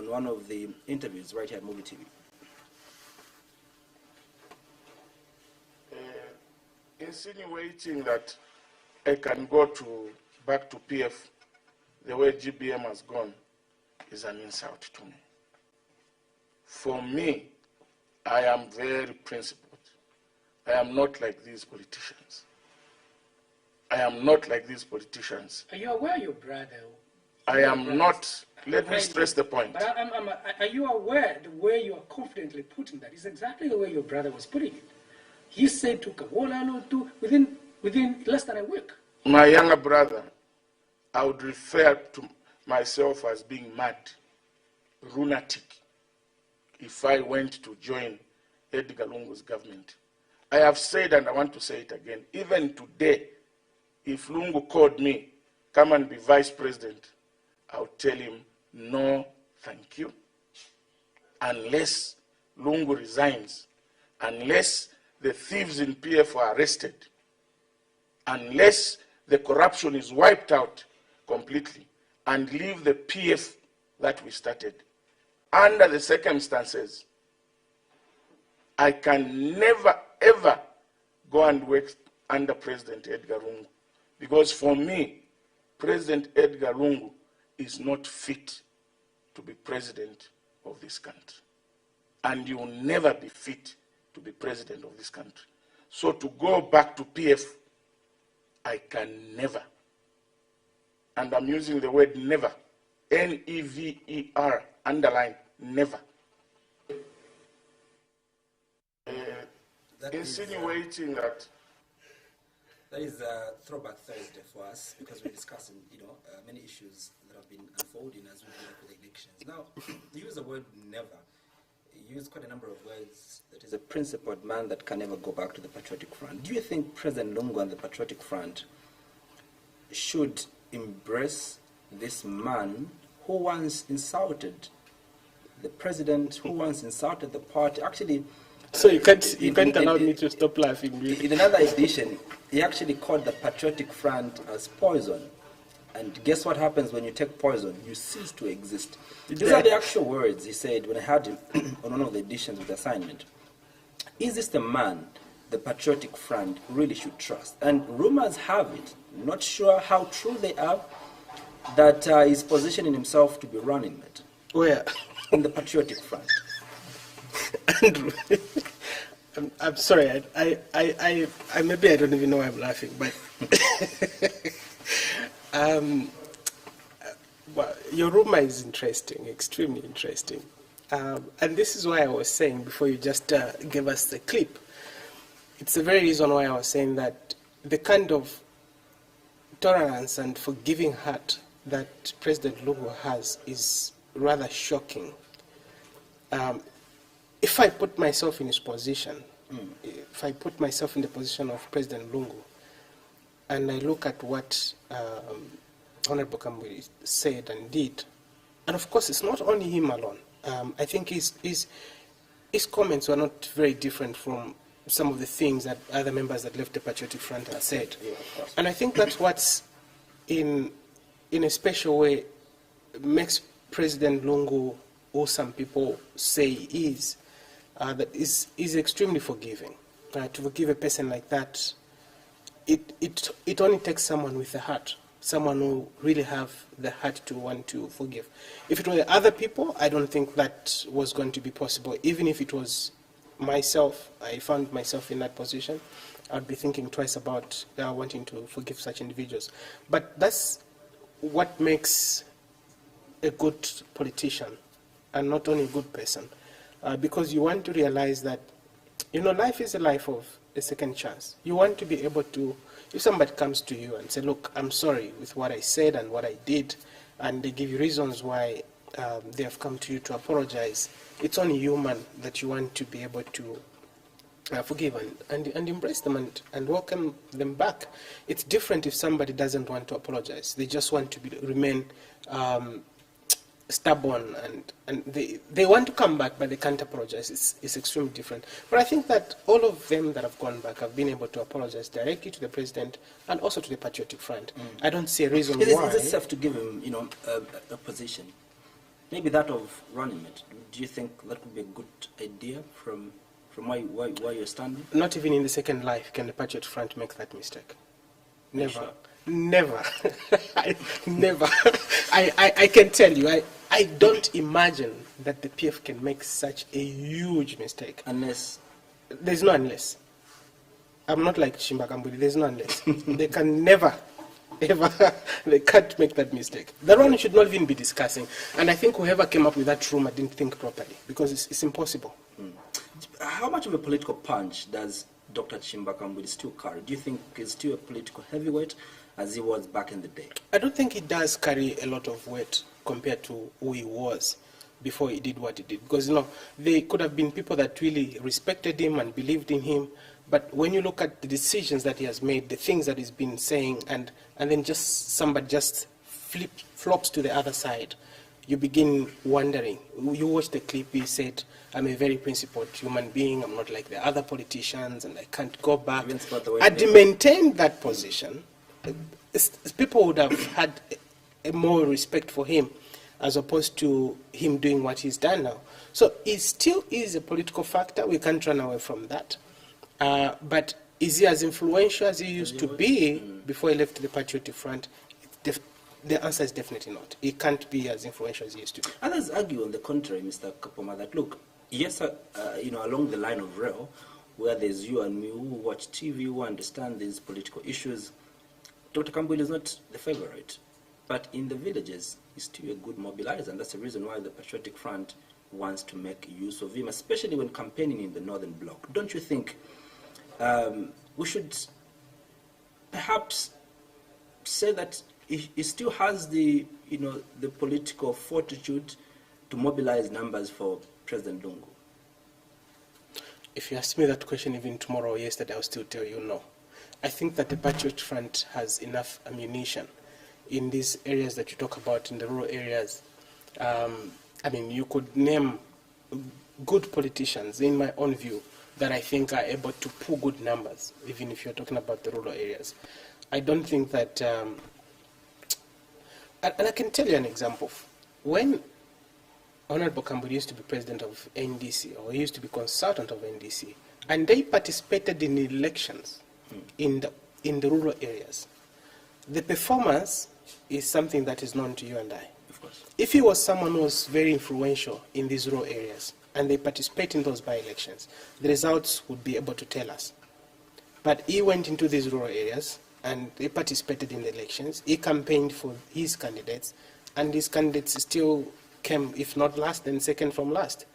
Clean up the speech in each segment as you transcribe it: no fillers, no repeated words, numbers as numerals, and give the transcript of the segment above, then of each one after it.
one of the interviews right here at Muvi TV. Insinuating that I can go back to PF the way GBM has gone is an insult to me. For me, I am very principled. I am not like these politicians. I am not like these politicians. Are you aware your brother? I am not. Let me stress the point. But are you aware the way you are confidently putting that is exactly the way your brother was putting it? He said to Kawola to within less than a week. My younger brother, I would refer to myself as being mad, lunatic, if I went to join Edgar Lungu's government. I have said, and I want to say it again, even today, if Lungu called me, come and be vice president, I'll tell him, no, thank you. Unless Lungu resigns, unless the thieves in PF are arrested, unless the corruption is wiped out completely, and leave the PF that we started. Under the circumstances, I can never, ever go and work under President Edgar Lungu. Because for me, President Edgar Lungu is not fit to be president of this country. And you will never be fit to be president of this country. So to go back to PF, I can never. And I'm using the word never. N-E-V-E-R, underline, never. Insinuating that. That is Throwback Thursday for us, because we're discussing, many issues that have been unfolding as we deal with the elections. Now, you use the word never. You use quite a number of words. That is a principled man that can never go back to the Patriotic Front. Do you think President Lungu and the Patriotic Front should embrace this man who once insulted the president, who once insulted the party? Actually, so you can't allow me to stop laughing. Really. In another edition, he actually called the Patriotic Front as poison. And guess what happens when you take poison? You cease to exist. These are the actual words he said when I had him on one of the editions of the assignment. Is this the man the Patriotic Front really should trust? And rumors have it, not sure how true they are, that he's positioning himself to be running mate. Where? In the Patriotic Front. Andrew, I'm sorry. I maybe I don't even know why I'm laughing, but well, your rumor is interesting, extremely interesting, and this is why I was saying before you just gave us the clip. It's the very reason why I was saying that the kind of tolerance and forgiving heart that President Lungu has is rather shocking. If I put myself in his position, if I put myself in the position of President Lungu, and I look at what Honorable Kamburi said and did, and of course it's not only him alone. I think his comments were not very different from some of the things that other members that left the Patriotic Front had said. Yeah, and I think that's what's in a special way makes President Lungu, or some people say is, that is extremely forgiving. To forgive a person like that, it only takes someone with a heart, someone who really have the heart to want to forgive. If it were other people, I don't think that was going to be possible. Even if it was myself, I found myself in that position, I'd be thinking twice about wanting to forgive such individuals. But that's what makes a good politician, and not only a good person. Because you want to realize that, life is a life of a second chance. You want to be able to, if somebody comes to you and say, look, I'm sorry with what I said and what I did, and they give you reasons why they have come to you to apologize, it's only human that you want to be able to forgive and embrace them and welcome them back. It's different if somebody doesn't want to apologize. They just want to remain stubborn and they want to come back but they can't apologize. It's extremely different. But I think that all of them that have gone back have been able to apologize directly to the president and also to the Patriotic Front. I don't see a reason why. Is it safe to give him, a position? maybe that of running it. Do you think that would be a good idea from where you're standing? Not even in the second life can the Patriot Front make that mistake. Never. Sure? Never. Never. I can tell you, I don't imagine that the PF can make such a huge mistake. Unless... There's no unless. I'm not like Shimbakambuli, there's no unless. They can never, ever, they can't make that mistake. That one should not even be discussing. And I think whoever came up with that rumor didn't think properly, because it's impossible. How much of a political punch does Dr. Chimbakambuli still carry? Do you think he's still a political heavyweight as he was back in the day? I don't think he does carry a lot of weight compared to who he was before he did what he did. Because, there could have been people that really respected him and believed in him. But when you look at the decisions that he has made, the things that he's been saying, and then just somebody just flops to the other side, you begin wondering. You watch the clip, he said, I'm a very principled human being, I'm not like the other politicians, and I can't go back. Had he maintained that position, people would have had a more respect for him, as opposed to him doing what he's done now. So it still is a political factor, we can't run away from that. But is he as influential as he used to be before he left the Patriotic Front? The answer is definitely not. He can't be as influential as he used to be. Others argue on the contrary, Mr. Kapoma, that look, yes, along the line of rail, where there's you and me who watch TV, who understand these political issues, Dr. Kambuli is not the favorite. But in the villages, he's still a good mobilizer, and that's the reason why the Patriotic Front wants to make use of him, especially when campaigning in the Northern Bloc. Don't you think we should perhaps say that he still has the political fortitude to mobilize numbers for President Lungu? If you ask me that question even tomorrow or yesterday, I'll still tell you no. I think that the Patriot Front has enough ammunition in these areas that you talk about, in the rural areas. You could name good politicians, in my own view, that I think are able to pull good numbers, even if you're talking about the rural areas. I don't think that... and I can tell you an example. When Honorable Kambuli used to be president of NDC, or he used to be consultant of NDC, and they participated in elections in the rural areas, the performance is something that is known to you and I. Of course. If he was someone who was very influential in these rural areas, and they participate in those by-elections, the results would be able to tell us. But he went into these rural areas, and they participated in the elections. He campaigned for his candidates, and his candidates still came, if not last, then second from last.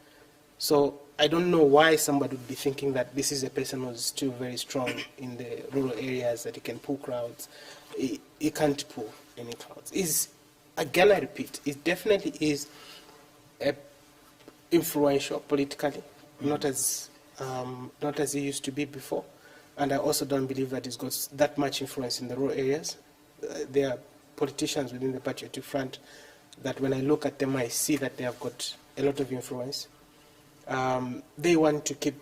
So I don't know why somebody would be thinking that this is a person who's still very strong in the rural areas, that he can pull crowds. He can't pull any crowds. Again, I repeat, it definitely is influential politically, not as he used to be before. And I also don't believe that he's got that much influence in the rural areas. There are politicians within the Patriotic Front that when I look at them, I see that they have got a lot of influence. They want to keep...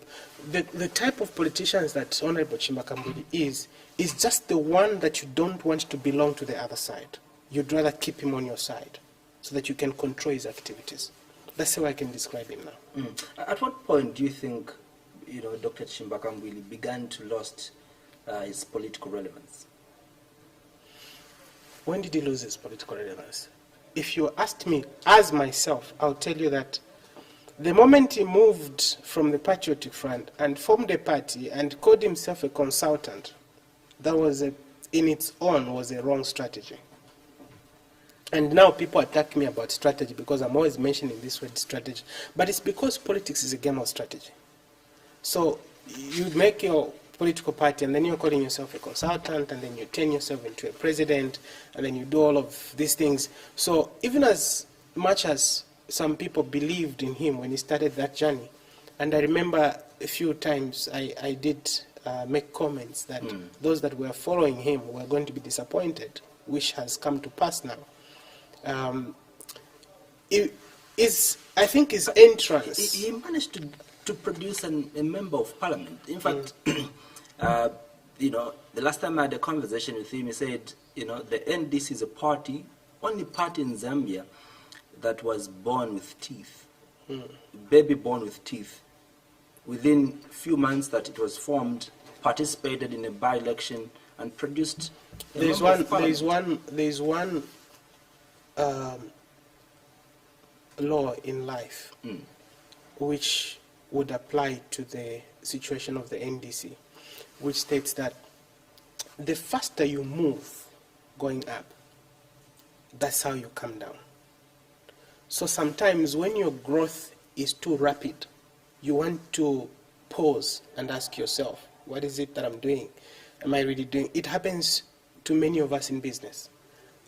The type of politicians that Honorable Chimbakambuli is just the one that you don't want to belong to the other side. You'd rather keep him on your side so that you can control his activities. That's how I can describe him now. At what point do you think Dr. Chimbakambuli began to lose his political relevance? When did he lose his political relevance? If you asked me, as myself, I'll tell you that the moment he moved from the Patriotic Front and formed a party and called himself a consultant, that was, in its own, was a wrong strategy. And now people attack me about strategy because I'm always mentioning this word strategy. But it's because politics is a game of strategy. So you make your political party and then you're calling yourself a consultant and then you turn yourself into a president and then you do all of these things. So even as much as some people believed in him when he started that journey, and I remember a few times I did make comments that those that were following him were going to be disappointed, which has come to pass now. I think his entrance... He managed to produce a member of parliament. In fact, the last time I had a conversation with him, he said, the NDC is a party, only party in Zambia that was born with teeth, baby born with teeth, within few months that it was formed, participated in a by-election and produced a There's member of one parliament. law in life which would apply to the situation of the NDC, which states that the faster you move going up, that's how you come down. So sometimes when your growth is too rapid, you want to pause and ask yourself, what is it that I'm doing? Am I really doing? It happens to many of us in business.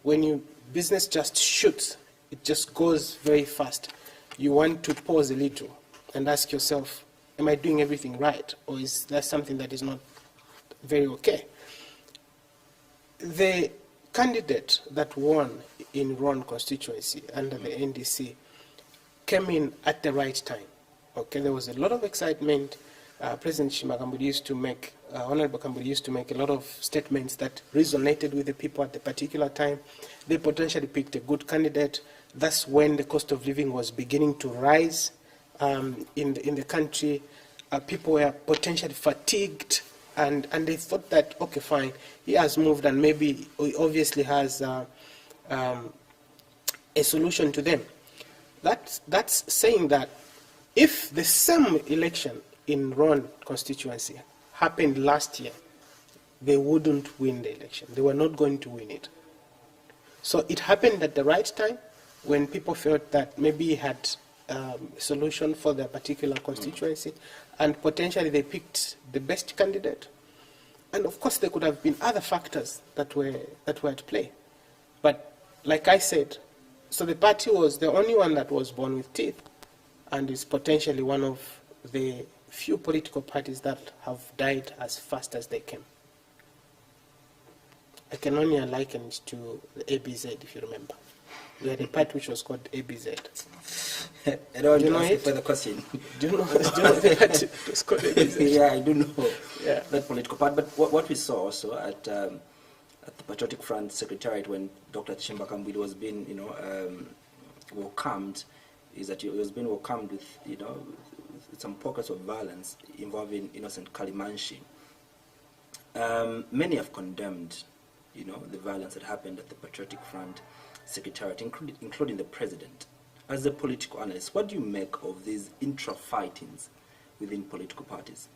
When your business just shoots, it just goes very fast. You want to pause a little and ask yourself, am I doing everything right? Or is there something that is not very okay? The candidate that won in Ron constituency under the NDC came in at the right time. Okay, there was a lot of excitement. President Shimakambudi used to make, Honorable Kambudi used to make a lot of statements that resonated with the people at the particular time. They potentially picked a good candidate. That's when the cost of living was beginning to rise in the country. People were potentially fatigued, and they thought that, okay, fine, he has moved and maybe he obviously has a solution to them. That's saying that if the same election in Ron constituency happened last year, they wouldn't win the election. They were not going to win it. So it happened at the right time when people felt that maybe he had a solution for their particular constituency, and potentially they picked the best candidate. And of course there could have been other factors that were at play. But like I said, so the party was the only one that was born with teeth, and is potentially one of the few political parties that have died as fast as they came. I can only liken it to the ABZ, if you remember. We had a party which was called ABZ. I don't Do you know ask a it? further question. Do you know the party was called ABZ? Yeah, I do know Yeah. that political part. But what we saw also at the Patriotic Front Secretariat when Dr. Chimbakambwili was being, welcomed, is that he was being welcomed with, some pockets of violence involving innocent Kalimanshi. Many have condemned, the violence that happened at the Patriotic Front Secretariat, including the president. As a political analyst, what do you make of these intra-fightings within political parties?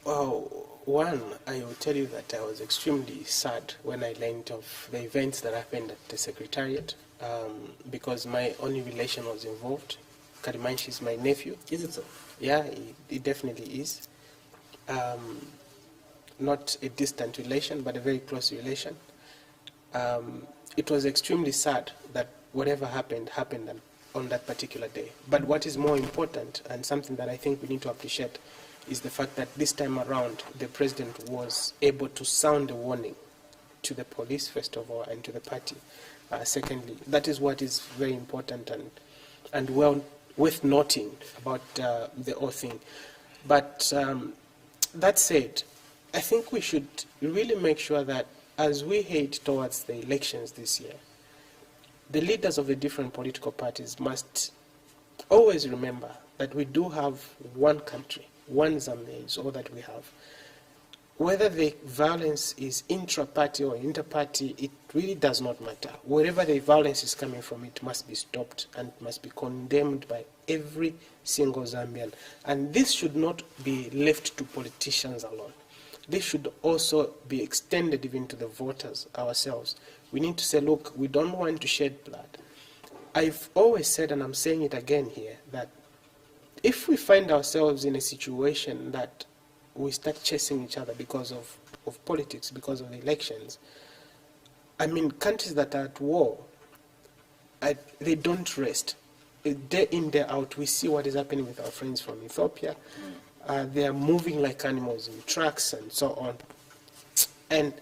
Well, one, I will tell you that I was extremely sad when I learned of the events that happened at the Secretariat, because my only relation was involved. Kalimanshi is my nephew. Is it so? Yeah, it definitely is. Not a distant relation, but a very close relation. It was extremely sad that whatever happened on that particular day. But what is more important, and something that I think we need to appreciate, is the fact that this time around the president was able to sound a warning to the police, first of all, and to the party. Secondly, that is what is very important and well worth noting about the whole thing. But that said, I think we should really make sure that as we head towards the elections this year, the leaders of the different political parties must always remember that we do have one country, one Zambia is all that we have. Whether the violence is intra-party or inter-party, it really does not matter. Wherever the violence is coming from, it must be stopped and must be condemned by every single Zambian. And this should not be left to politicians alone. This should also be extended even to the voters ourselves. We need to say, look, we don't want to shed blood. I've always said, and I'm saying it again here, that if we find ourselves in a situation that we start chasing each other because of politics, because of the elections, I mean, countries that are at war, they don't rest. Day in, day out, we see what is happening with our friends from Ethiopia. They are moving like animals in trucks and so on. And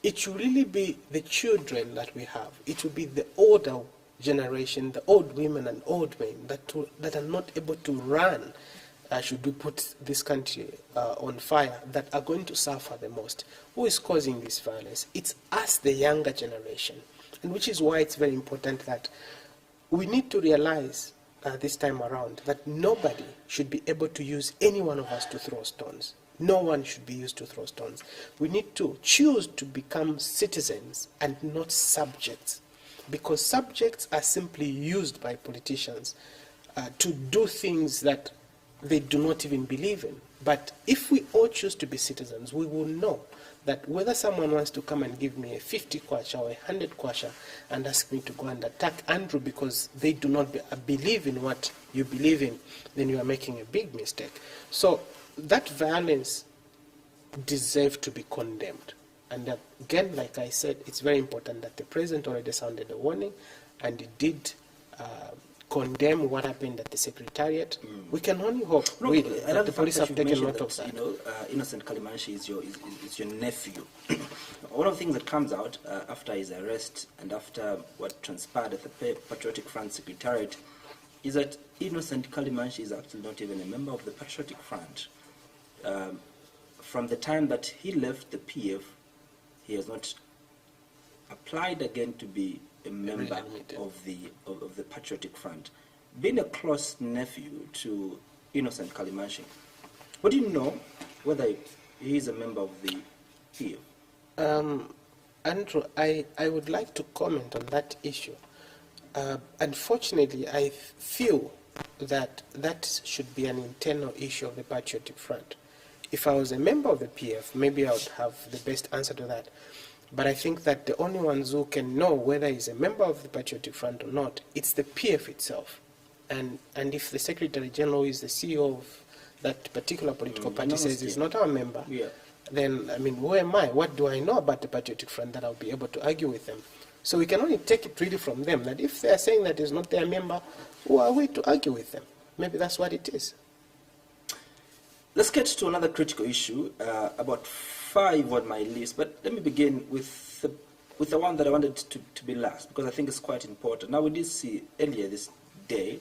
it should really be the children that we have. It will be the older generation, the old women and old men that are not able to run, should we put this country on fire, that are going to suffer the most. Who is causing this violence? It's us, the younger generation. And which is why it's very important that we need to realize this time around that nobody should be able to use any one of us to throw stones. No one should be used to throw stones. We need to choose to become citizens and not subjects, because subjects are simply used by politicians to do things that they do not even believe in. But if we all choose to be citizens, we will know that whether someone wants to come and give me a 50 kwacha or a 100 kwacha and ask me to go and attack Andrew because they do not believe in what you believe in, then you are making a big mistake. So that violence deserves to be condemned. And again, like I said, it's very important that the president already sounded a warning, and he did condemn what happened at the Secretariat. We can only hope, really, that the police have taken note of that. You know, Innocent Kalimanshi is your nephew. One of the things that comes out after his arrest and after what transpired at the Patriotic Front Secretariat is that Innocent Kalimanshi is actually not even a member of the Patriotic Front. From the time that he left the PF, he has not applied again to be a member of the Patriotic Front. Being a close nephew to Innocent Kalimanshi, what do you know whether he is a member of the PF? Andrew, I would like to comment on that issue. Unfortunately, I feel that that should be an internal issue of the Patriotic Front. If I was a member of the PF, maybe I would have the best answer to that. But I think that the only ones who can know whether he's a member of the Patriotic Front or not, it's the PF itself. And if the Secretary General is the CEO of that particular political party says he's not our member, then, I mean, who am I? What do I know about the Patriotic Front that I'll be able to argue with them? So we can only take it really from them, that if they are saying that he's not their member, who are we to argue with them? Maybe that's what it is. Let's get to another critical issue, about 5 on my list, but let me begin with the one that I wanted to be last, because I think it's quite important. Now, we did see earlier this day,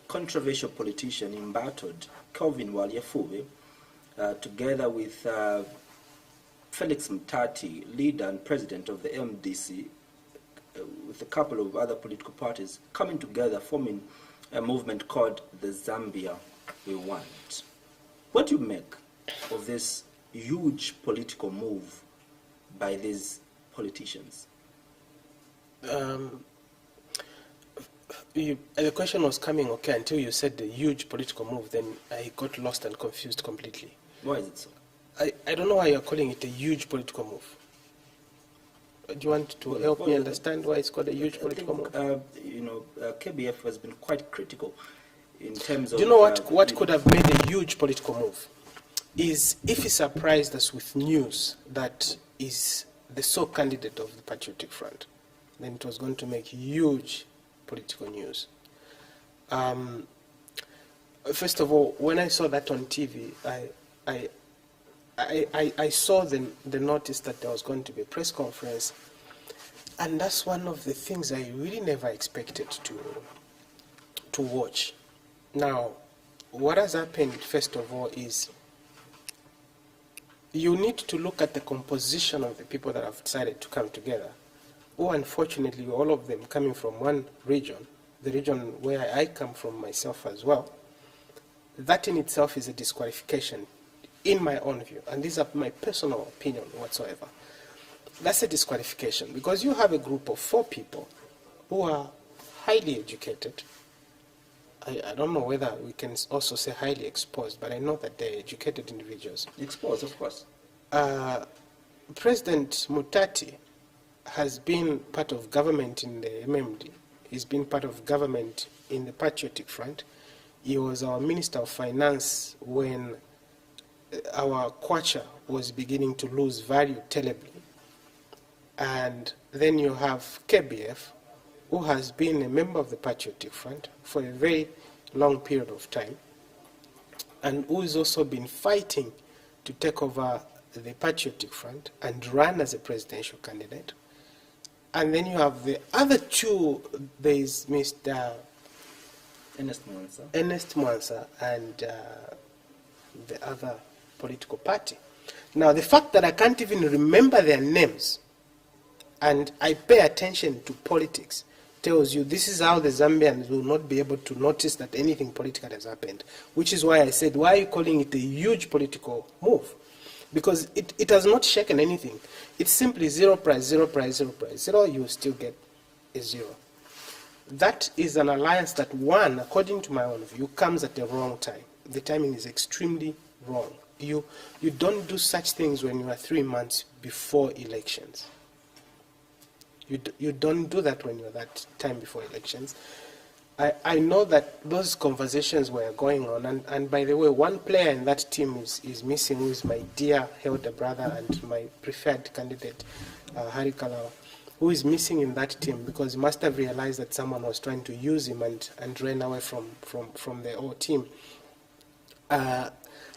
controversial politician embattled Kelvin Walyafuve, together with Felix Mtati, leader and president of the MDC, with a couple of other political parties, coming together, forming a movement called the ZAMBIA We Want. What do you make of this huge political move by these politicians? The question was coming okay until you said the huge political move, then I got lost and confused completely. Why is it so? I don't know why you're calling it a huge political move. Do you want to help me understand why it's called a huge political move? KBF has been quite critical in terms of... Do you know what could have made a huge political move? Is if he surprised us with news that is the sole candidate of the Patriotic Front, then it was going to make huge political news. First of all, when I saw that on TV, I saw the notice that there was going to be a press conference, and that's one of the things I really never expected to watch. Now, what has happened, first of all, is you need to look at the composition of the people that have decided to come together, who unfortunately all of them coming from one region, the region where I come from myself as well. That in itself is a disqualification, in my own view, and this is my personal opinion whatsoever. That's a disqualification, because you have a group of 4 people who are highly educated. I don't know whether we can also say highly exposed, but I know that they're educated individuals. Exposed, of course. President Mutati has been part of government in the MMD. He's been part of government in the Patriotic Front. He was our Minister of Finance when our kwacha was beginning to lose value terribly. And then you have KBF, who has been a member of the Patriotic Front for a very long period of time, and who has also been fighting to take over the Patriotic Front and run as a presidential candidate. And then you have the other 2, there is Mr. Ernest Mwansa and the other political party. Now, the fact that I can't even remember their names, and I pay attention to politics, tells you this is how the Zambians will not be able to notice that anything political has happened, which is why I said, why are you calling it a huge political move? Because it has not shaken anything. It's simply zero price, zero price, zero price. Zero, you will still get a zero. That is an alliance that, one, according to my own view, comes at the wrong time. The timing is extremely wrong. You don't do such things when you are 3 months before elections. You don't do that when you're that time before elections. I know that those conversations were going on, and by the way, one player in that team is missing, who is my dear elder brother and my preferred candidate, Hari Kalawa, who is missing in that team because he must have realized that someone was trying to use him and ran away from the whole team.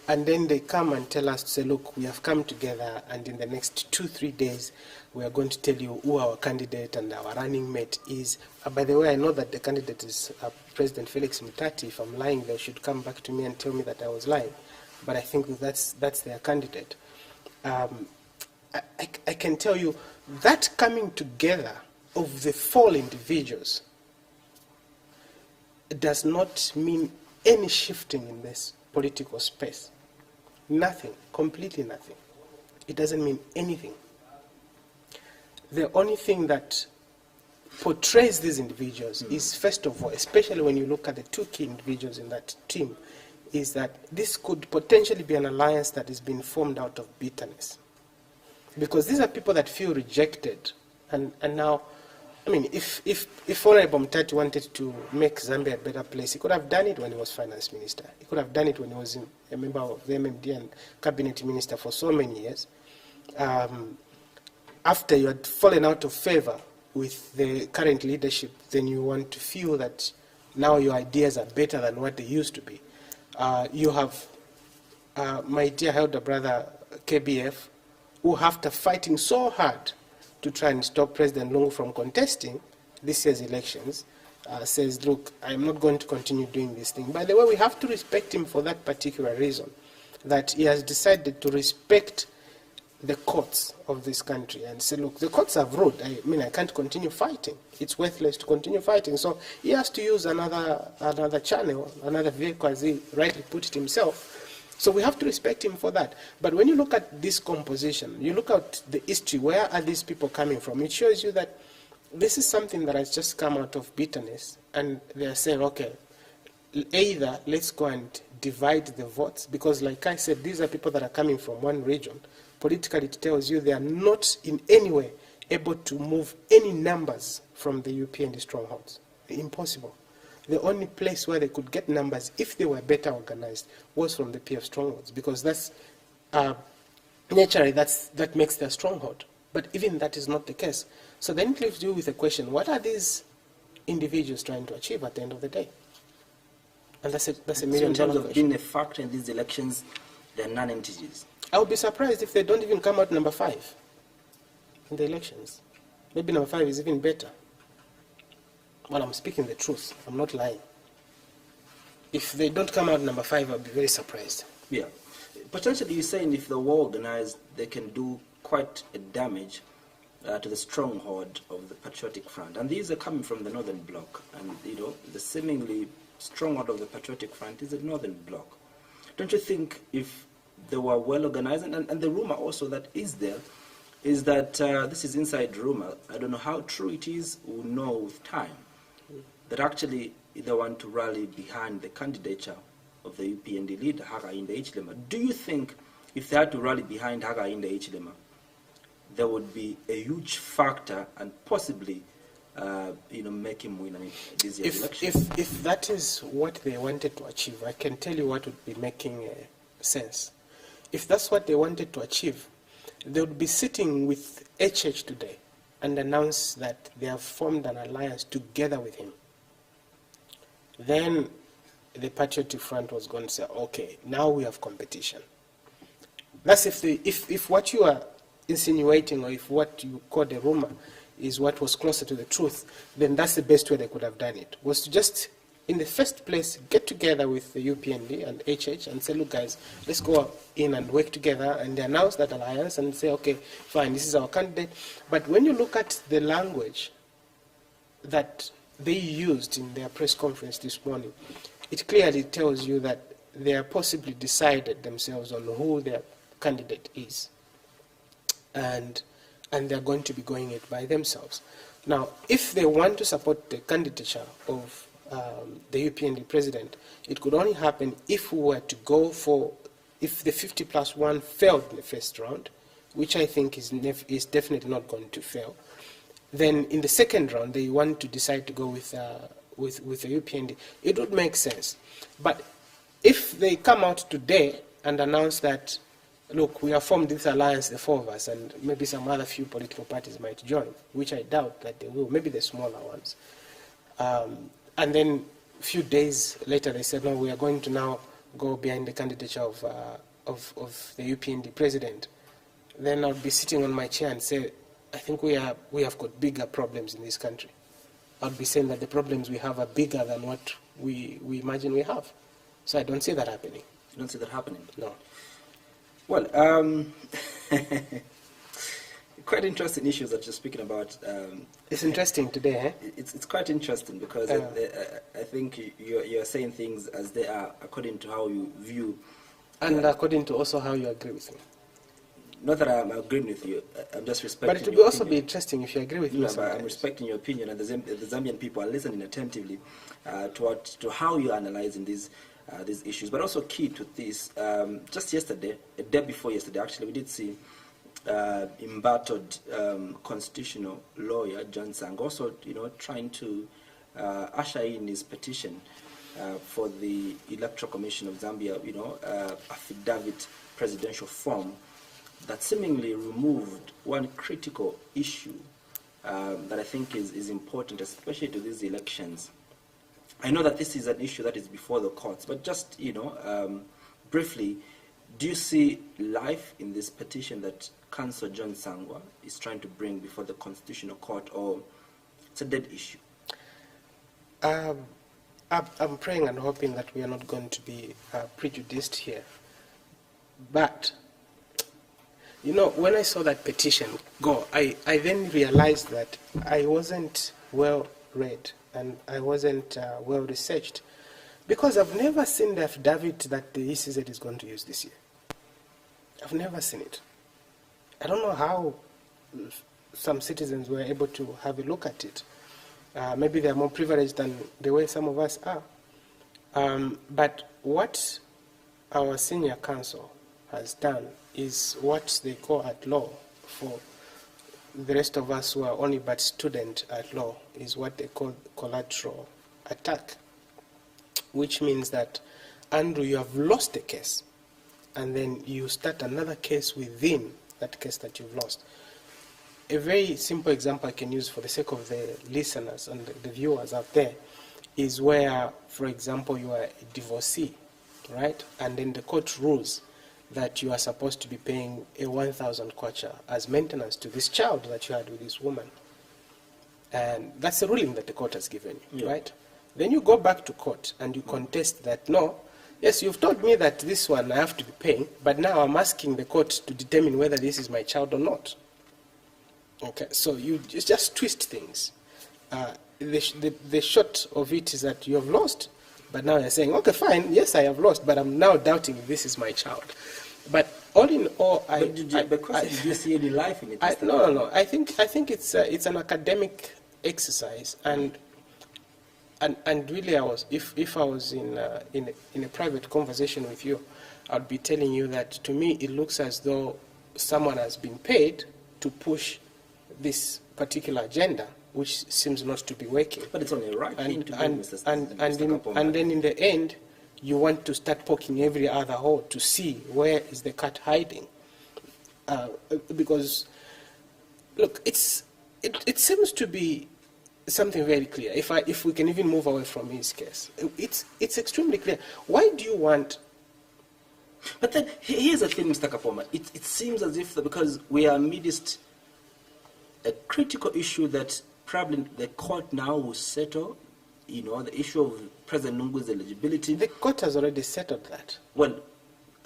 And then they come and tell us to say, look, we have come together, and in the next 2-3 days, we are going to tell you who our candidate and our running mate is. By the way, I know that the candidate is President Felix Mutati. If I'm lying, they should come back to me and tell me that I was lying. But I think that's their candidate. I can tell you that coming together of the 4 individuals does not mean any shifting in this political space. Nothing, completely nothing. It doesn't mean anything. The only thing that portrays these individuals is, first of all, especially when you look at the 2 key individuals in that team, is that this could potentially be an alliance that is being formed out of bitterness. Because these are people that feel rejected. And now, I mean, if Honorable Mutati wanted to make Zambia a better place, he could have done it when he was finance minister. He could have done it when he was a member of the MMD and cabinet minister for so many years. After you had fallen out of favor with the current leadership, then you want to feel that now your ideas are better than what they used to be. You have my dear elder brother, KBF, who after fighting so hard to try and stop President Lungu from contesting this year's elections, says, look, I'm not going to continue doing this thing. By the way, we have to respect him for that particular reason, that he has decided to respect the courts of this country and say, look, the courts have ruled. I mean, I can't continue fighting. It's worthless to continue fighting. So he has to use another channel, another vehicle, as he rightly put it himself. So we have to respect him for that. But when you look at this composition, you look at the history, where are these people coming from? It shows you that this is something that has just come out of bitterness, and they are saying, okay, either let's go and divide the votes, because like I said, these are people that are coming from one region. Politically, it tells you they are not in any way able to move any numbers from the UPND strongholds. Impossible. The only place where they could get numbers, if they were better organized, was from the PF strongholds, because that's naturally that makes their stronghold. But even that is not the case. So then it leaves you with a question: what are these individuals trying to achieve at the end of the day? And that's a million so in terms dollar of being a factor in these elections, they're non-entities. I would be surprised if they don't even come out number 5 in the elections. Maybe number 5 is even better. Well, I'm speaking the truth. I'm not lying. If they don't come out number 5, I'll be very surprised. Yeah. Potentially, you're saying if they're well organized, they can do quite a damage to the stronghold of the Patriotic Front. And these are coming from the Northern Bloc. And, the seemingly stronghold of the Patriotic Front is the Northern Bloc. Don't you think if they were well organized, and the rumor also that is there, is that this is inside rumor, I don't know how true it is, we'll know with time, that actually they want to rally behind the candidature of the UPND leader, Hakainde Hichilema. Do you think if they had to rally behind Hakainde Hichilema, there would be a huge factor and possibly make him win this year's election? If that is what they wanted to achieve, I can tell you what would be making sense. If that's what they wanted to achieve, they would be sitting with HH today and announce that they have formed an alliance together with him. Then the Patriotic Front was going to say, okay, now we have competition. That's if what you are insinuating, or if what you call the rumor is what was closer to the truth, then that's the best way they could have done it, was to just, in the first place, get together with the UPND and HH and say, look guys, let's go in and work together, and they announce that alliance and say, okay, fine, this is our candidate. But when you look at the language that they used in their press conference this morning, it clearly tells you that they are possibly decided themselves on who their candidate is. And they're going to be going it by themselves. Now, if they want to support the candidature of the UPND president, it could only happen if we were to go for, if the 50+1 failed in the first round, which I think is definitely not going to fail. Then in the second round, they want to decide to go with the UPND. It would make sense. But if they come out today and announce that, look, we have formed this alliance, the four of us, and maybe some other few political parties might join, which I doubt that they will, maybe the smaller ones. And then a few days later they said, no, we are going to now go behind the candidature of the UPND president. Then I'll be sitting on my chair and say, I think we have got bigger problems in this country. I'll be saying that the problems we have are bigger than what we imagine we have. So I don't see that happening. You don't see that happening? No. Well, quite interesting issues that you're speaking about. It's interesting today, eh? It's quite interesting because I think you're saying things as they are according to how you view. And according to also how you agree with me. Not that I'm agreeing with you, I'm just respecting. But it will also be interesting if you agree with me. No, but I'm respecting your opinion, and the Zambian people are listening attentively to how you're analyzing these issues. But also key to this, just yesterday, a day before yesterday, actually, we did see embattled constitutional lawyer John Sang also, trying to usher in his petition for the Electoral Commission of Zambia, affidavit presidential form that seemingly removed one critical issue that I think is important, especially to these elections. I know that this is an issue that is before the courts, but just, briefly, do you see life in this petition that Councillor John Sangwa is trying to bring before the Constitutional Court, or it's a dead issue? I'm praying and hoping that we are not going to be prejudiced here. But when I saw that petition go, I then realized that I wasn't well read and I wasn't well researched, because I've never seen the affidavit that the ECZ is going to use this year. I've never seen it. I don't know how some citizens were able to have a look at it. Maybe they're more privileged than the way some of us are. But what our senior counsel has done is what they call at law, for the rest of us who are only but student at law, is what they call collateral attack, which means that, Andrew, you have lost a case, and then you start another case within that case that you've lost. A very simple example I can use for the sake of the listeners and the viewers out there is where, for example, you are a divorcee, right? And then the court rules that you are supposed to be paying a 1,000 kwacha as maintenance to this child that you had with this woman. And that's the ruling that the court has given you, right? Then you go back to court and you contest that, no, yes, you've told me that this one I have to be paying, but now I'm asking the court to determine whether this is my child or not. Okay, so you just twist things. The short of it is that you have lost, but now you're saying, okay, fine, yes, I have lost, but I'm now doubting if this is my child. But all in all, did you see any life in it? No. I think it's an academic exercise, and really, if I was in a private conversation with you, I'd be telling you that to me it looks as though someone has been paid to push this particular agenda, which seems not to be working. But it's only right thing to do, and then in the end, you want to start poking every other hole to see where is the cat hiding. Because, look, it seems to be something very clear. If we can even move away from his case, it's extremely clear. Why do you want? But then here's the thing, Mr. Kapoma. It seems as if because we are amidst a critical issue that probably the court now will settle, the issue of President Lungu's eligibility. The court has already settled that. Well,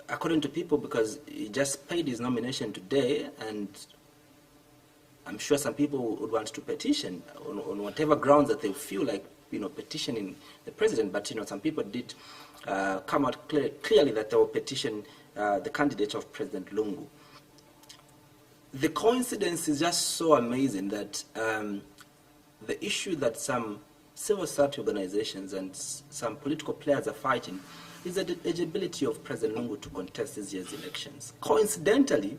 according to people, because he just paid his nomination today, and I'm sure some people would want to petition on whatever grounds that they feel like, petitioning the president. But, some people did come out clearly that they will petition the candidate of President Lungu. The coincidence is just so amazing that the issue that some civil society organizations and some political players are fighting is the eligibility of President Lungu to contest this year's elections. Coincidentally,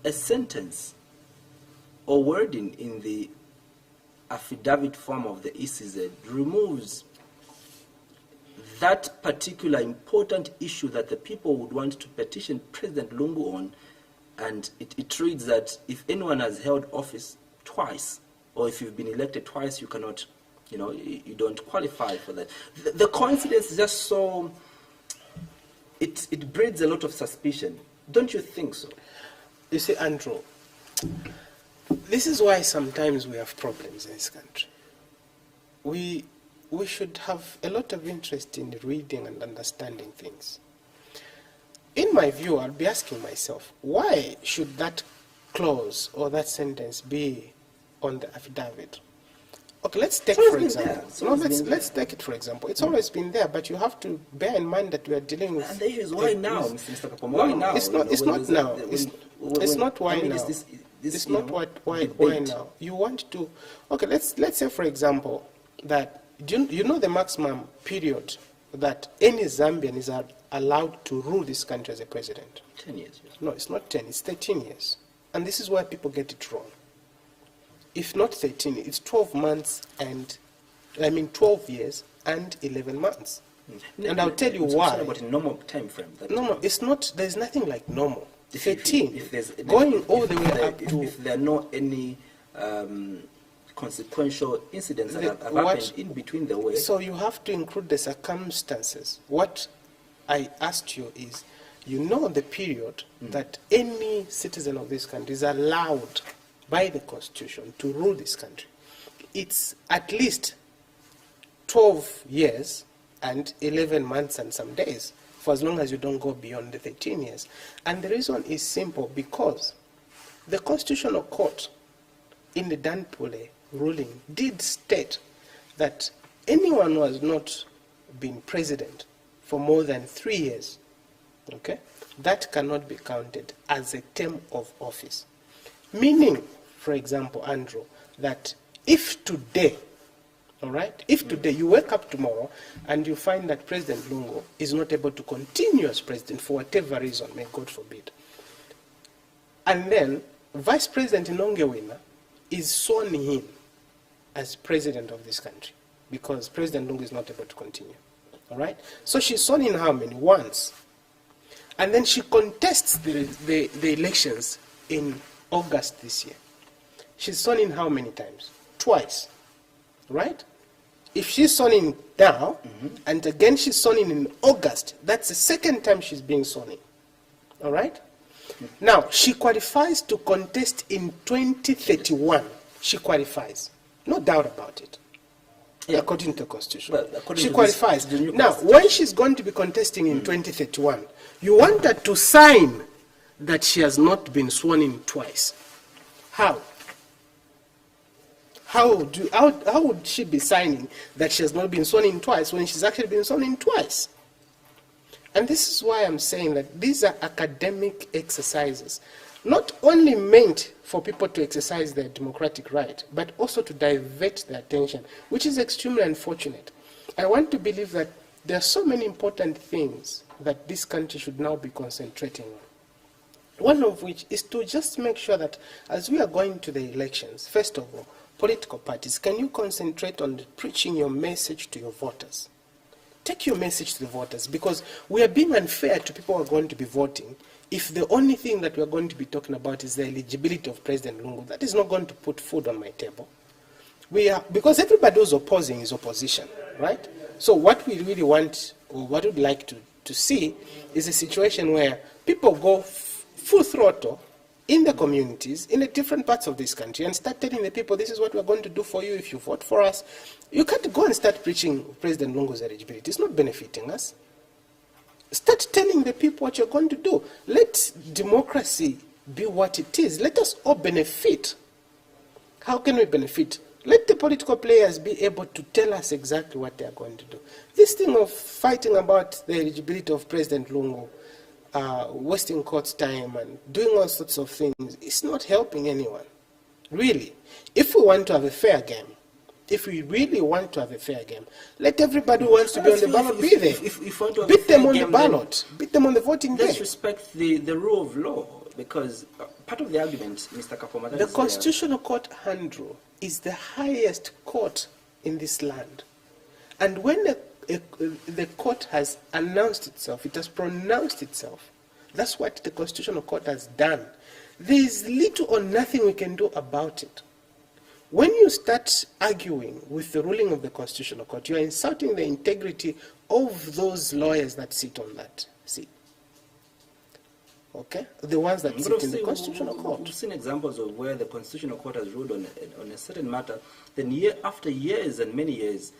a sentence or wording in the affidavit form of the ECZ removes that particular important issue that the people would want to petition President Lungu on, and it reads that if anyone has held office twice, or if you've been elected twice, you cannot, you don't qualify for that. The coincidence is just so, it breeds a lot of suspicion. Don't you think so? You see, Andrew, this is why sometimes we have problems in this country. We should have a lot of interest in reading and understanding things. In my view, I'll be asking myself, why should that clause or that sentence be on the affidavit? Okay, let's take for example. No, let's take it for example. It's always been there, but you have to bear in mind that we are dealing with. And the issue is why now, Mr. Kapoma? Why now? It's not. It's not now. It's not why now. It's not why now. You want to. Okay, let's say for example that you know the maximum period that any Zambian is allowed to rule this country as a president. 10 years. Yes. No, it's not 10. It's 13 years, and this is why people get it wrong. If not 13, it's 12 months and, 12 years and 11 months. And I'll tell you why. About a normal time frame. No, it's not, there's nothing like normal. 13, if going all the way up to... If there are not any consequential incidents that have happened in between the way. So you have to include the circumstances. What I asked you is, the period that any citizen of this country is allowed by the Constitution to rule this country. It's at least 12 years and 11 months and some days, for as long as you don't go beyond the 13 years. And the reason is simple, because the Constitutional Court in the Danpule ruling did state that anyone who has not been president for more than 3 years, okay, that cannot be counted as a term of office. Meaning, for example, Andrew, that if today, all right, if today you wake up tomorrow and you find that President Lungu is not able to continue as president for whatever reason, may God forbid, and then Vice President Nongewina is sworn in as president of this country because President Lungu is not able to continue, all right? So she's sworn in how many? Once. And then she contests the elections in August this year. She's sworn in how many times? Twice, right? If she's sworn in now, and again she's sworn in August, that's the second time she's being sworn in, all right? Now, she qualifies to contest in 2031. She qualifies, no doubt about it, according to the Constitution. She qualifies. Now, when she's going to be contesting in 2031, you want her to sign that she has not been sworn in twice. How? How would she be signing that she has not been sworn in twice when she's actually been sworn in twice? And this is why I'm saying that these are academic exercises, not only meant for people to exercise their democratic right, but also to divert their attention, which is extremely unfortunate. I want to believe that there are so many important things that this country should now be concentrating on. One of which is to just make sure that as we are going to the elections, first of all, political parties, can you concentrate on preaching your message to your voters? Take your message to the voters, because we are being unfair to people who are going to be voting if the only thing that we are going to be talking about is the eligibility of President Lungu. That is not going to put food on my table. Because everybody who's opposing is opposition, right? So what we really want, or what we'd like to see, is a situation where people go full throttle in the communities, in the different parts of this country, and start telling the people, this is what we're going to do for you if you vote for us. You can't go and start preaching President Lungu's eligibility. It's not benefiting us. Start telling the people what you're going to do. Let democracy be what it is. Let us all benefit. How can we benefit? Let the political players be able to tell us exactly what they are going to do. This thing of fighting about the eligibility of President Lungu, wasting court's time and doing all sorts of things, it's not helping anyone, really. If we want to have a fair game, if we really want to have a fair game, let everybody who wants to be on the ballot be there. Beat them on the ballot. Beat them on the voting day. Let's respect the rule of law, because part of the argument, Mr. Kapoma, the Constitutional Court handle is the highest court in this land. And when the court has announced itself, it has pronounced itself, that's what the Constitutional Court has done. There is little or nothing we can do about it. When you start arguing with the ruling of the Constitutional Court, you are insulting the integrity of those lawyers that sit on that seat. Okay? The ones that sit in the Constitutional Court. We've seen examples of where the Constitutional Court has ruled on a certain matter, then after years and many years,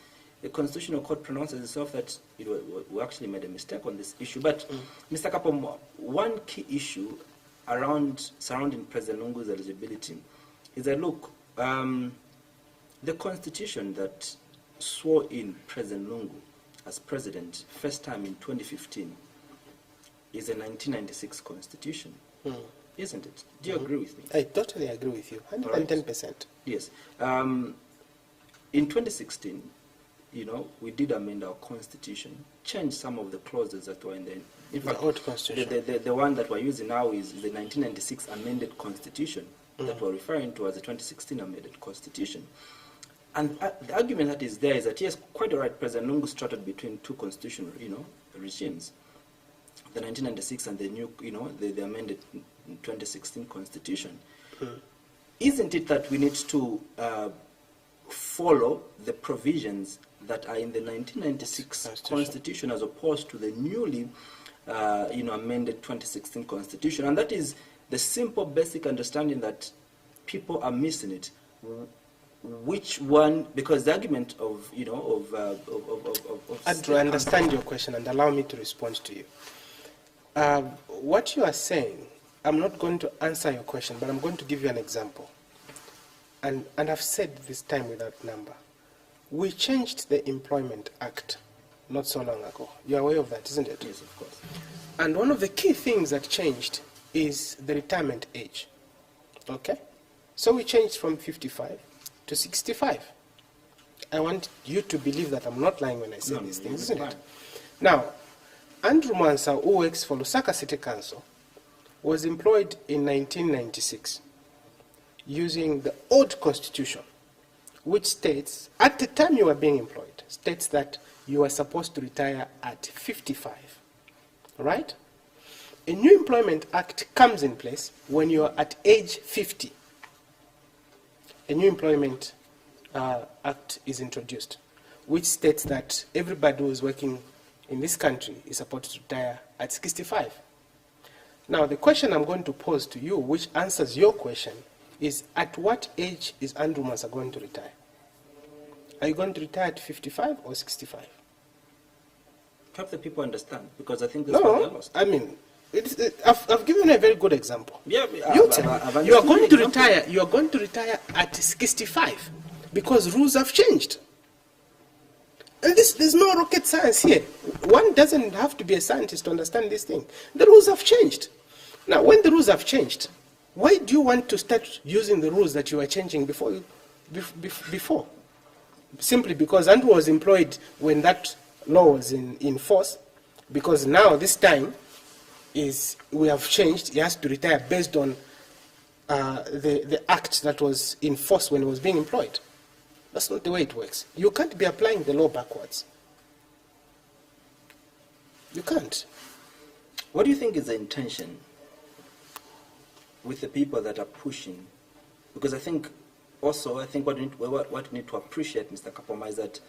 the Constitutional Court pronounces itself that we actually made a mistake on this issue. But, Mr. Kapoma, one key issue surrounding President Lungu's eligibility is that, look, the Constitution that swore in President Lungu as president first time in 2015 is a 1996 Constitution, isn't it? Do you agree with me? I totally agree with you, 110%. Right. Yes. In 2016, we did amend our Constitution, change some of the clauses that were in there. In fact, the old Constitution. The one that we're using now is the 1996 amended Constitution that we're referring to as the 2016 amended Constitution. And the argument that is there is that, yes, quite all right, President Lungu strutted between two constitutional, regimes, the 1996 and the new, the amended 2016 Constitution. Isn't it that we need to follow the provisions that are in the 1996 Constitution as opposed to the newly, amended 2016 Constitution? And that is the simple, basic understanding that people are missing it. Which one? Because the argument of Andrew, I understand your question, and allow me to respond to you. What you are saying, I'm not going to answer your question, but I'm going to give you an example. And I've said this time without number. We changed the Employment Act not so long ago. You're aware of that, isn't it? Yes, of course. And one of the key things that changed is the retirement age. Okay? So we changed from 55 to 65. I want you to believe that I'm not lying when I say these things, isn't it? Now, Andrew Mansa, who works for Lusaka City Council, was employed in 1996 using the old constitution, which states, at the time you were being employed, states that you are supposed to retire at 55, right? A new Employment Act comes in place when you are at age 50. A new Employment Act is introduced, which states that everybody who is working in this country is supposed to retire at 65. Now, the question I'm going to pose to you, which answers your question, is at what age is Andrew Mansa going to retire? Are you going to retire at 55 or 65? Help the people understand, because I think that's what they're lost. I mean, I've given a very good example. Yeah, you are going to retire. You are going to retire at 65 because rules have changed. And there's no rocket science here. One doesn't have to be a scientist to understand this thing. The rules have changed. Now, when the rules have changed, why do you want to start using the rules that you were changing before? Simply because Andrew was employed when that law was in force, because now this time we have changed. He has to retire based on the act that was in force when he was being employed. That's not the way it works. You can't be applying the law backwards. You can't. What do you think is the intention with the people that are pushing? Because I think what we need to appreciate, Mr. Kapoma, is that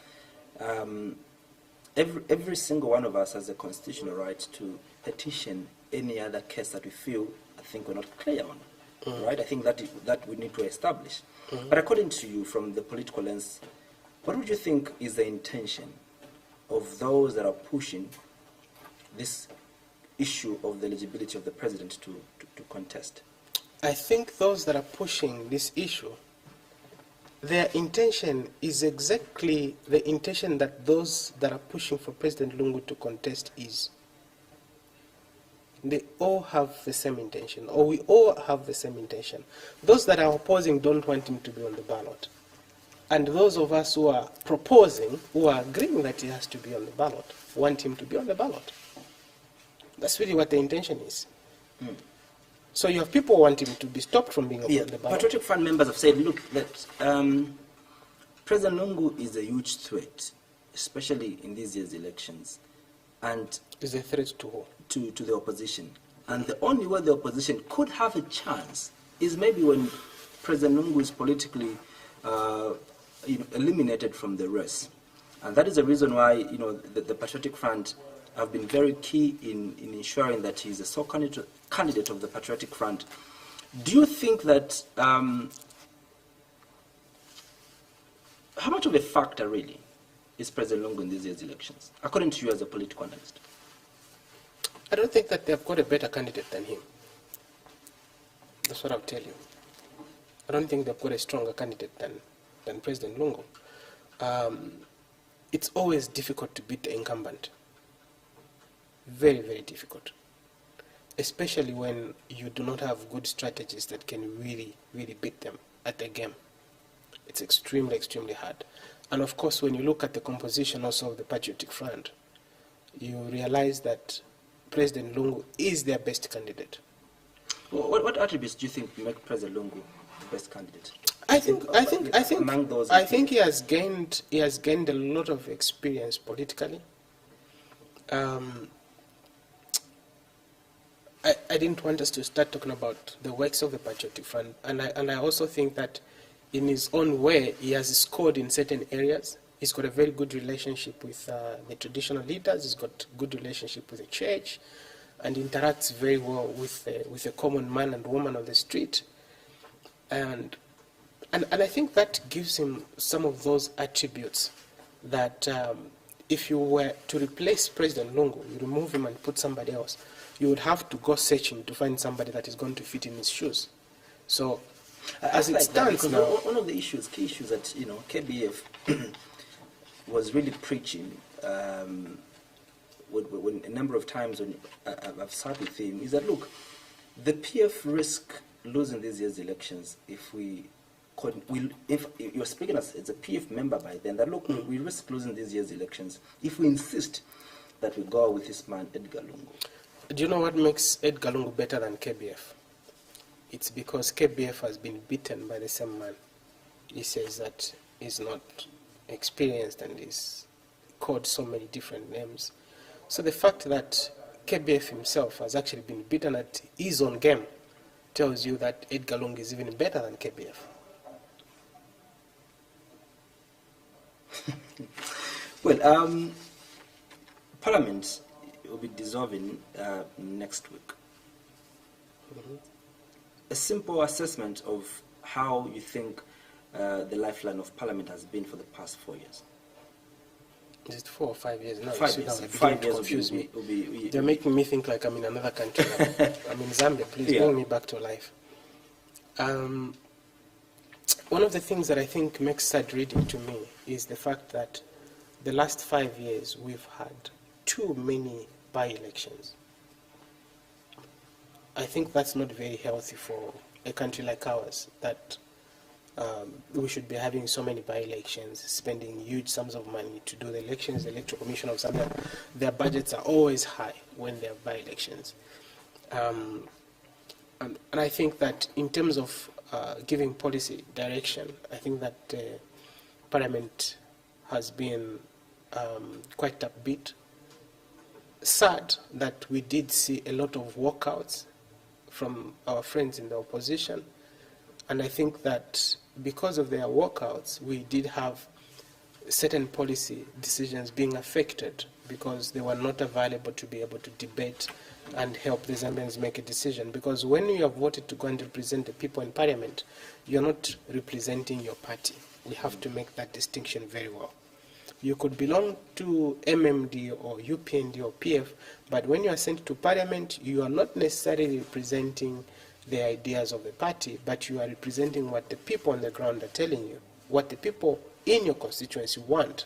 every single one of us has a constitutional right to petition any other case that we feel, we're not clear on. Right? I think that we need to establish. But according to you, from the political lens, what would you think is the intention of those that are pushing this issue of the eligibility of the president to contest? I think those that are pushing this issue, their intention is exactly the intention that those that are pushing for President Lungu to contest is. They all have the same intention, or we all have the same intention. Those that are opposing don't want him to be on the ballot. And those of us who are proposing, who are agreeing that he has to be on the ballot, want him to be on the ballot. That's really what the intention is. Mm. So you have people want him to be stopped from being on the ballot. Patriotic Front members have said, look, that President Lungu is a huge threat, especially in this year's elections. And is a threat to who? To the opposition. And the only way the opposition could have a chance is maybe when President Lungu is politically eliminated from the race. And that is the reason why the Patriotic Front have been very key in ensuring that he's a sole candidate of the Patriotic Front. Do you think that, how much of a factor really is President Lungu in this year's elections, according to you as a political analyst? I don't think that they've got a better candidate than him. That's what I'll tell you. I don't think they've got a stronger candidate than President Lungu. It's always difficult to beat the incumbent. Very, very difficult. Especially when you do not have good strategies that can really, really beat them at the game. It's extremely, extremely hard. And of course, when you look at the composition also of the Patriotic Front, you realize that President Lungu is their best candidate. Well, what attributes do you think make President Lungu the best candidate? I think he has gained a lot of experience politically. I didn't want us to start talking about the works of the Patriotic Front, and I also think that in his own way he has scored in certain areas. He's got a very good relationship with the traditional leaders. He's got good relationship with the church, and interacts very well with the common man and woman on the street. And I think that gives him some of those attributes that if you were to replace President Lungu, you remove him and put somebody else, you would have to go searching to find somebody that is going to fit in his shoes. So as it stands now, one of the key issues that KBF was really preaching when a number of times when I've sat with him is that, look, the PF risk losing this year's elections if you're speaking as a PF member by then, that look, we risk losing this year's elections if we insist that we go with this man Edgar Lungu. Do you know what makes Edgar Lungu better than KBF? It's because KBF has been beaten by the same man. He says that he's not experienced and he's called so many different names. So the fact that KBF himself has actually been beaten at his own game tells you that Edgar Lungu is even better than KBF. Well, Parliament will be dissolving next week. Mm-hmm. A simple assessment of how you think the lifeline of Parliament has been for the past 4 years. Is it 4 or 5 years? No, 5 years. 5 years confuse me. They're making me think like I'm in another country. I'm in Zambia. Please bring me back to life. One of the things that I think makes sad reading to me is the fact that the last 5 years we've had too many by-elections. I think that's not very healthy for a country like ours, that we should be having so many by-elections, spending huge sums of money to do the elections. The Electoral Commission of Zambia, their budgets are always high when they have by-elections. And I think that in terms of giving policy direction, I think that Parliament has been quite upbeat. Sad that we did see a lot of walkouts from our friends in the opposition, and I think that because of their walkouts, we did have certain policy decisions being affected because they were not available to be able to debate and help the Zambians make a decision. Because when you have voted to go and represent the people in Parliament, you're not representing your party. We have to make that distinction very well. You could belong to MMD or UPND or PF, but when you are sent to Parliament, you are not necessarily representing the ideas of the party, but you are representing what the people on the ground are telling you, what the people in your constituency want,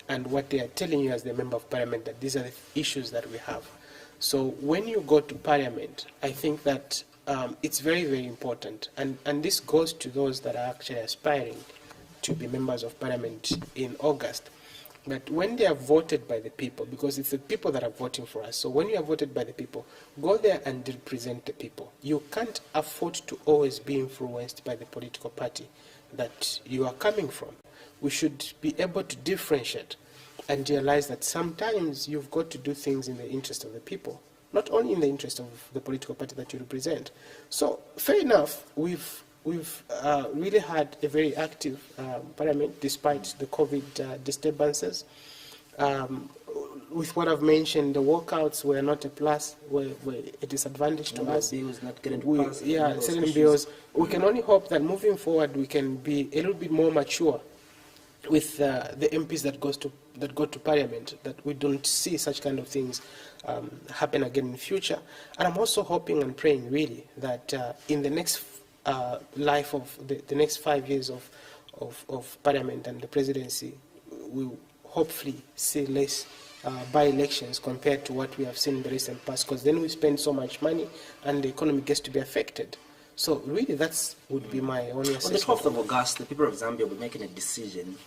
and what they are telling you as the member of parliament, that these are the issues that we have. So when you go to parliament, I think that it's very, very important, and this goes to those that are actually aspiring to be members of parliament in August. But when they are voted by the people, because it's the people that are voting for us, so when you are voted by the people, go there and represent the people. You can't afford to always be influenced by the political party that you are coming from. We should be able to differentiate and realize that sometimes you've got to do things in the interest of the people, not only in the interest of the political party that you represent. So, fair enough, we've really had a very active parliament despite the COVID disturbances. With what I've mentioned, the walkouts were not a plus, were a disadvantage to us. Bills not getting passed. Yeah, certain bills. We can only hope that moving forward we can be a little bit more mature with the MPs that go to parliament, that we don't see such kind of things happen again in the future. And I'm also hoping and praying really that in the next life of the next 5 years of parliament and the presidency, we'll hopefully see less by-elections compared to what we have seen in the recent past, because then we spend so much money and the economy gets to be affected. So really that would be my only assessment. On the 12th of August, the people of Zambia will be making a decision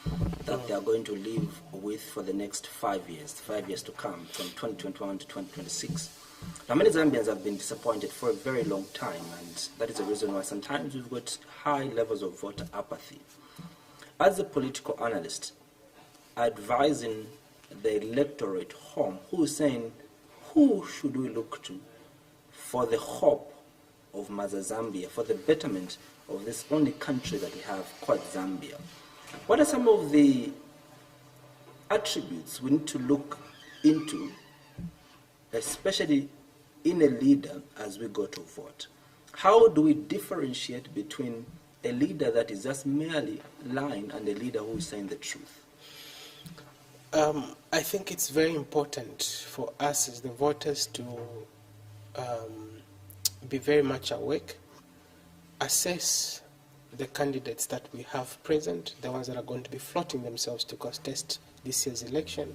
that they are going to live with for the next 5 years to come, from 2021 to 2026. Now, many Zambians have been disappointed for a very long time, and that is the reason why sometimes we've got high levels of voter apathy. As a political analyst, advising the electorate home who is saying, who should we look to for the hope of Mother Zambia, for the betterment of this only country that we have called Zambia? What are some of the attributes we need to look into, especially in a leader as we go to vote? How do we differentiate between a leader that is just merely lying and a leader who is saying the truth? I think it's very important for us as the voters to be very much awake, assess the candidates that we have present, the ones that are going to be floating themselves to contest this year's election,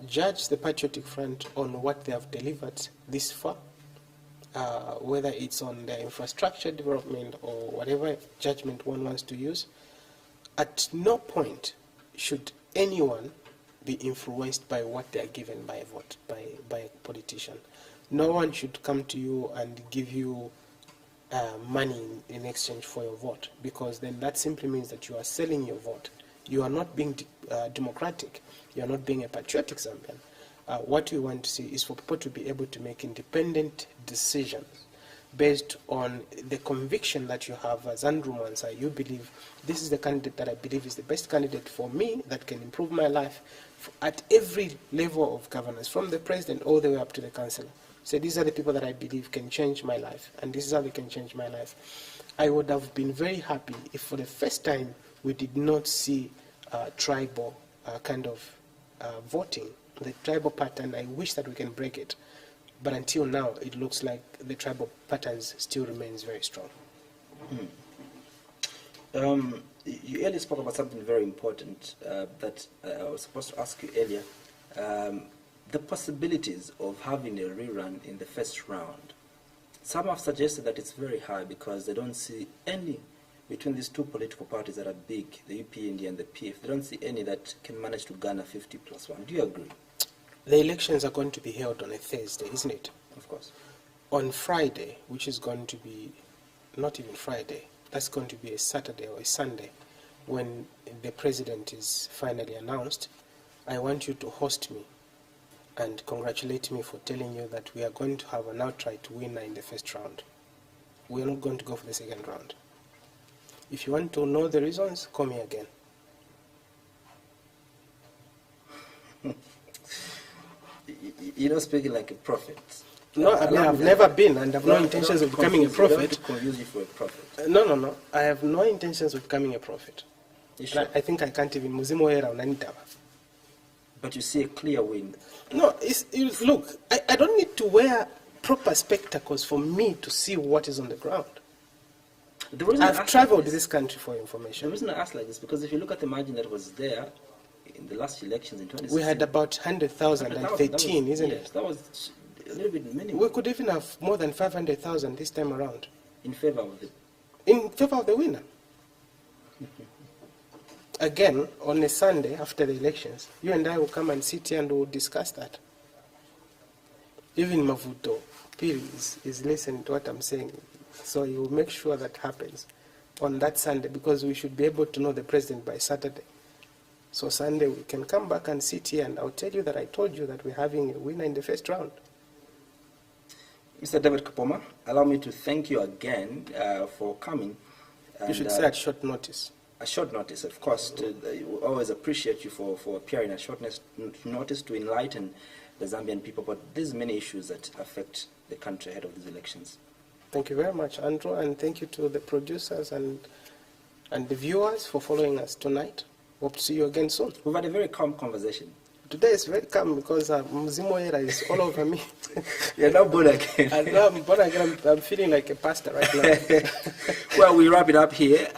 judge the Patriotic Front on what they have delivered this far, whether it's on their infrastructure development or whatever judgment one wants to use. At no point should anyone be influenced by what they are given by a vote, by a politician. No one should come to you and give you money in exchange for your vote, because then that simply means that you are selling your vote. You are not being democratic. You are not being a patriotic Zambian. What we want to see is for people to be able to make independent decisions based on the conviction that you have as Andrew Mwansa. You believe this is the candidate that I believe is the best candidate for me, that can improve my life at every level of governance, from the president all the way up to the councillor. So these are the people that I believe can change my life, and this is how they can change my life. I would have been very happy if for the first time we did not see tribal kind of voting. The tribal pattern, I wish that we can break it. But until now, it looks like the tribal patterns still remains very strong. You earlier spoke about something very important that I was supposed to ask you earlier. The possibilities of having a rerun in the first round. Some have suggested that it's very high because they don't see any, between these two political parties that are big, the UPND and the PF, they don't see any that can manage to garner 50+1. Do you agree? The elections are going to be held on a Thursday, isn't it? Of course. On Friday, which is going to be, not even Friday, that's going to be a Saturday or a Sunday, when the president is finally announced, I want you to host me and congratulate me for telling you that we are going to have an outright winner in the first round. We are not going to go for the second round. If you want to know the reasons, call me again. You're not speaking like a prophet. No, I mean, I've never been, and I've no intentions of becoming a prophet. I don't want to confuse you for a prophet. No. I have no intentions of becoming a prophet. You sure? I think I can't even. Muzimu era unanitaba. But you see a clear win. No, look, I don't need to wear proper spectacles for me to see what is on the ground. The reason I I've asked traveled like this- this country for The information. reason I asked like this because if you look at the margin that was there in the last elections in 2016, We had about 100,000 and 13, isn't yes, it? that was a little bit many We could even have more than 500,000 this time around in favor of the. in favor of the winner. Again, on a Sunday after the elections, you and I will come and sit here and we'll discuss that. Even Mavuto Piri is listening to what I'm saying, so he will make sure that happens on that Sunday because we should be able to know the president by Saturday. So Sunday we can come back and sit here and I'll tell you that I told you that we're having a winner in the first round. Mr. David Kapoma, allow me to thank you again for coming. You should say at short notice. A short notice, of course. We always appreciate you for appearing at short notice to enlighten the Zambian people about these many issues that affect the country ahead of these elections. Thank you very much, Andrew, and thank you to the producers and the viewers for following us tonight. Hope to see you again soon. We've had a very calm conversation. Today is very calm because Mzimo Era is all over me. You're now born again. And now I'm born again. I'm feeling like a pastor right now. Well, we wrap it up here.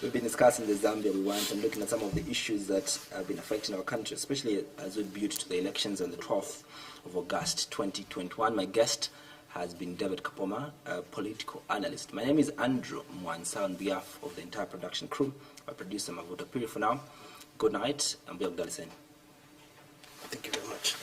We've been discussing the Zambia we want and looking at some of the issues that have been affecting our country, especially as we build to the elections on the 12th of August 2021. My guest has been David Kapoma, a political analyst. My name is Andrew Mwansa on behalf of the entire production crew. Our producer Mavuto Piri for now. Good night and be up. Thank you very much.